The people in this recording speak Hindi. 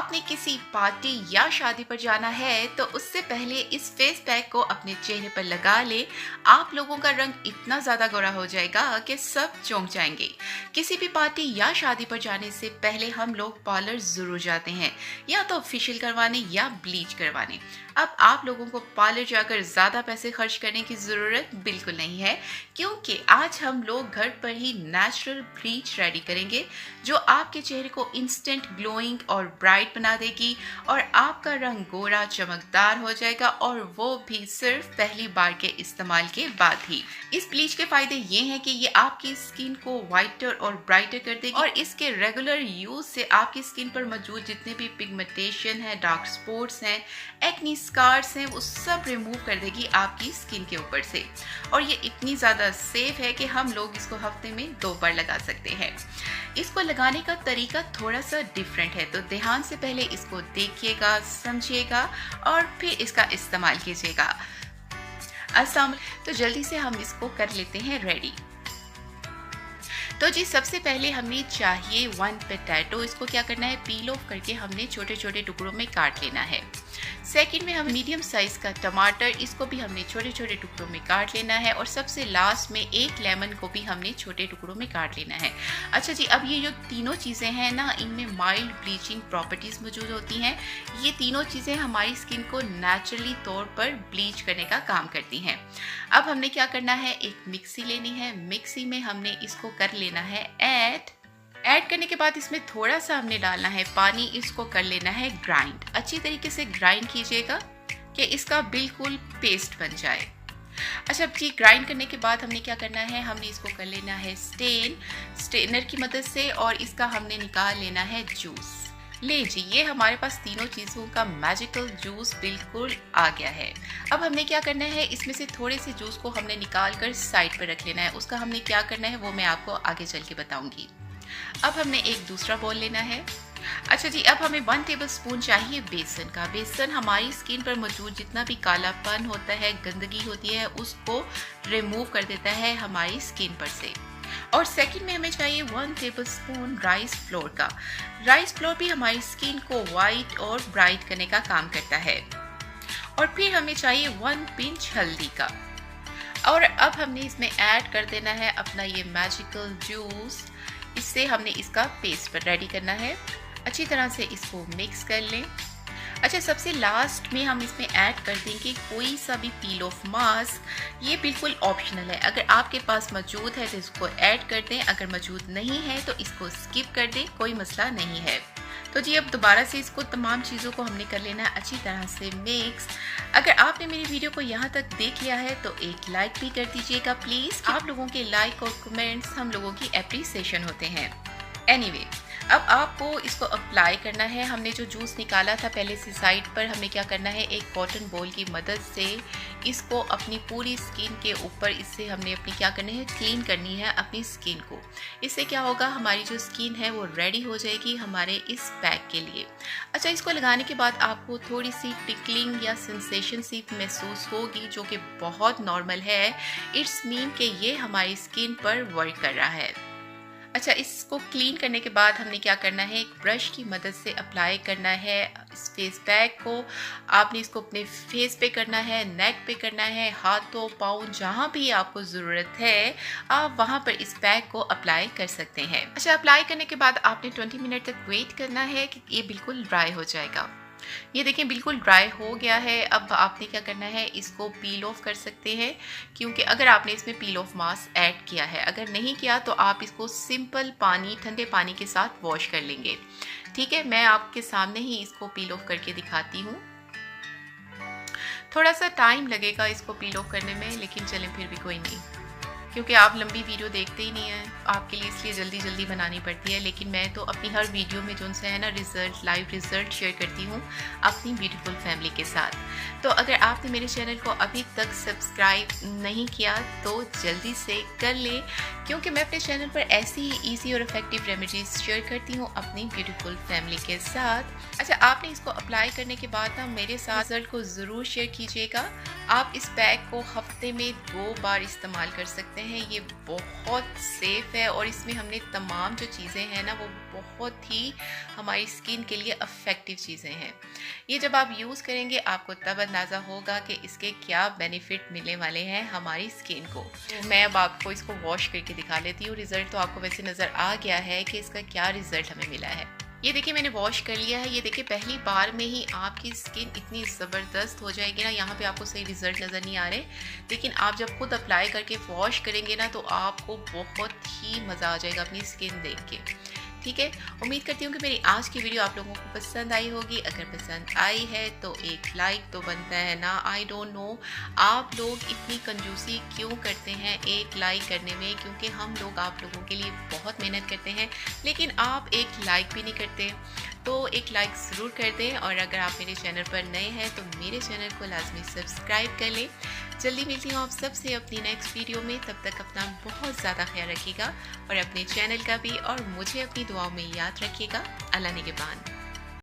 आपने किसी पार्टी या शादी पर जाना है तो उससे पहले इस फेस पैक को अपने चेहरे पर लगा ले। आप लोगों का रंग इतना ज़्यादा गोरा हो जाएगा कि सब चौंक जाएंगे। किसी भी पार्टी या शादी पर जाने से पहले हम लोग पार्लर ज़रूर जाते हैं, या तो फेशियल करवाने या ब्लीच करवाने। अब आप लोगों को पार्लर जाकर ज़्यादा पैसे खर्च करने की ज़रूरत बिल्कुल नहीं है, क्योंकि आज हम लोग घर पर ही नेचुरल ब्लीच रेडी करेंगे जो आपके चेहरे को इंस्टेंट ग्लोइंग और ब्राइट बना देगी और आपका रंग गोरा चमकदार हो जाएगा, और वो भी सिर्फ पहली बार के इस्तेमाल के बाद ही। इस ब्लीच के फायदे ये हैं कि ये आपकी स्किन को वाइटर और ब्राइटर कर देगी, और इसके रेगुलर यूज से आपकी स्किन पर मौजूद जितने भी पिगमेंटेशन है, डार्क स्पॉट्स हैं, एक्नी स्कार्स हैं, वो सब रिमूव कर देगी आपकी स्किन के ऊपर से। और ये इतनी ज़्यादा सेफ है कि हम लोग इसको हफ्ते में 2 बार लगा सकते हैं। इसको लगाने का तरीका थोड़ा सा डिफरेंट है, तो ध्यान से पहले इसको देखिएगा, समझिएगा और फिर इसका इस्तेमाल कीजिएगा। तो जल्दी से हम इसको कर लेते हैं रेडी। तो जी सबसे पहले हमें चाहिए 1 पोटैटो। इसको क्या करना है, पील ऑफ करके हमने छोटे छोटे टुकड़ों में काट लेना है। सेकंड में हम मीडियम साइज का टमाटर, इसको भी हमने छोटे छोटे टुकड़ों में काट लेना है। और सबसे लास्ट में 1 लेमन को भी हमने छोटे टुकड़ों में काट लेना है। अच्छा जी, अब ये जो तीनों चीज़ें हैं ना, इनमें माइल्ड ब्लीचिंग प्रॉपर्टीज़ मौजूद होती हैं। ये तीनों चीज़ें हमारी स्किन को नेचुरली तौर पर ब्लीच करने का काम करती हैं। अब हमने क्या करना है, एक मिक्सी लेनी है। मिक्सी में हमने इसको कर लेना है ऐड करने के बाद इसमें थोड़ा सा हमने डालना है पानी। इसको कर लेना है ग्राइंड। अच्छी तरीके से ग्राइंड कीजिएगा कि इसका बिल्कुल पेस्ट बन जाए। अच्छा, अब ये ग्राइंड करने के बाद हमने क्या करना है, हमने इसको कर लेना है स्टेनर की मदद से, और इसका हमने निकाल लेना है जूस। ले जी, ये हमारे पास तीनों चीज़ों का मैजिकल जूस बिल्कुल आ गया है। अब हमने क्या करना है, इसमें से थोड़े से जूस को हमने निकाल कर साइड पर रख लेना है। उसका हमने क्या करना है वो मैं आपको आगे चल के बताऊंगी। अब हमने एक दूसरा बाउल लेना है। अच्छा जी, अब हमें 1 टेबलस्पून चाहिए बेसन का। बेसन हमारी स्किन पर मौजूद जितना भी कालापन होता है, गंदगी होती है, उसको रिमूव कर देता है हमारी स्किन पर से। और सेकंड में हमें चाहिए 1 टेबलस्पून राइस फ्लोर का। राइस फ्लोर भी हमारी स्किन को वाइट और ब्राइट करने का काम करता है। और फिर हमें चाहिए 1 पिंच हल्दी का। और अब हमने इसमें ऐड कर देना है अपना ये मैजिकल जूस। इससे हमने इसका पेस्ट रेडी करना है। अच्छी तरह से इसको मिक्स कर लें। अच्छा, सबसे लास्ट में हम इसमें ऐड कर देंगे कोई सा भी पील ऑफ मास्क। ये बिल्कुल ऑप्शनल है, अगर आपके पास मौजूद है तो इसको ऐड कर दें, अगर मौजूद नहीं है तो इसको स्किप कर दें, कोई मसला नहीं है। तो जी अब दोबारा से इसको तमाम चीज़ों को हमने कर लेना है अच्छी तरह से मिक्स। अगर आपने मेरी वीडियो को यहाँ तक देख लिया है तो एक लाइक भी कर दीजिएगा प्लीज़। आप लोगों के लाइक और कमेंट्स हम लोगों की एप्रिसिएशन होते हैं। एनीवे, अब आपको इसको अप्लाई करना है। हमने जो जूस निकाला था पहले से साइड पर, हमने क्या करना है, एक कॉटन बॉल की मदद से इसको अपनी पूरी स्किन के ऊपर, इससे हमने अपनी क्या करनी है, क्लीन करनी है अपनी स्किन को। इससे क्या होगा, हमारी जो स्किन है वो रेडी हो जाएगी हमारे इस पैक के लिए। अच्छा, इसको लगाने के बाद आपको थोड़ी सी टिकलिंग या सेंसेशन सी महसूस होगी, जो कि बहुत नॉर्मल है। इट्स मीन कि ये हमारी स्किन पर वर्क कर रहा है। अच्छा, इसको क्लीन करने के बाद हमने क्या करना है, एक ब्रश की मदद से अप्लाई करना है इस फेस पैक को। आपने इसको अपने फेस पे करना है, नेक पे करना है, हाथों पाँव जहाँ भी आपको ज़रूरत है आप वहाँ पर इस पैक को अप्लाई कर सकते हैं। अच्छा, अप्लाई करने के बाद आपने 20 मिनट तक वेट करना है कि ये बिल्कुल ड्राई हो जाएगा। ये देखें बिल्कुल ड्राई हो गया है। अब आपने क्या करना है, इसको पील ऑफ कर सकते हैं, क्योंकि अगर आपने इसमें पील ऑफ मास्क ऐड किया है, अगर नहीं किया तो आप इसको सिंपल पानी, ठंडे पानी के साथ वॉश कर लेंगे। ठीक है, मैं आपके सामने ही इसको पील ऑफ करके दिखाती हूँ। थोड़ा सा टाइम लगेगा इसको पील ऑफ करने में, लेकिन चलें फिर भी कोई नहीं, क्योंकि आप लंबी वीडियो देखते ही नहीं हैं आपके लिए, इसलिए जल्दी जल्दी बनानी पड़ती है। लेकिन मैं तो अपनी हर वीडियो में जो उनसे है ना रिज़ल्ट, लाइव रिज़ल्ट शेयर करती हूँ अपनी ब्यूटीफुल फैमिली के साथ। तो अगर आपने मेरे चैनल को अभी तक सब्सक्राइब नहीं किया तो जल्दी से कर लें, क्योंकि मैं अपने चैनल पर ऐसी ही ईजी और इफेक्टिव रेमेडीज़ शेयर करती हूँ अपनी ब्यूटीफुल फैमिली के साथ। अच्छा, आपने इसको अप्लाई करने के बाद ना मेरे साथ रिजल्ट को ज़रूर शेयर कीजिएगा। आप इस पैक को हफ्ते में 2 बार इस्तेमाल कर सकते हैं। हैं ये बहुत सेफ़ है और इसमें हमने तमाम जो चीज़ें हैं ना वो बहुत ही हमारी स्किन के लिए इफ़ेक्टिव चीज़ें हैं। ये जब आप यूज़ करेंगे आपको तब अंदाज़ा होगा कि इसके क्या बेनिफिट मिलने वाले हैं हमारी स्किन को। तो मैं अब आपको इसको वॉश करके दिखा लेती हूँ। रिज़ल्ट तो आपको वैसे नज़र आ गया है कि इसका क्या रिज़ल्ट हमें मिला है। ये देखिए मैंने वॉश कर लिया है। ये देखिए पहली बार में ही आपकी स्किन इतनी ज़बरदस्त हो जाएगी ना, यहाँ पे आपको सही रिज़ल्ट नज़र नहीं आ रहे, लेकिन आप जब खुद अप्लाई करके वॉश करेंगे ना तो आपको बहुत ही मज़ा आ जाएगा अपनी स्किन देख के। ठीक है, उम्मीद करती हूँ कि मेरी आज की वीडियो आप लोगों को पसंद आई होगी। अगर पसंद आई है तो एक लाइक तो बनता है ना। आई डोंट नो आप लोग इतनी कंजूसी क्यों करते हैं एक लाइक करने में, क्योंकि हम लोग आप लोगों के लिए बहुत मेहनत करते हैं लेकिन आप एक लाइक भी नहीं करते। तो एक लाइक ज़रूर कर दें और अगर आप मेरे चैनल पर नए हैं तो मेरे चैनल को लाजमी सब्सक्राइब कर लें। जल्दी मिलती हूँ आप सबसे अपनी नेक्स्ट वीडियो में। तब तक अपना बहुत ज़्यादा ख्याल रखिएगा और अपने चैनल का भी, और मुझे अपनी दुआओं में याद रखिएगा। अल्लाह निगहबान।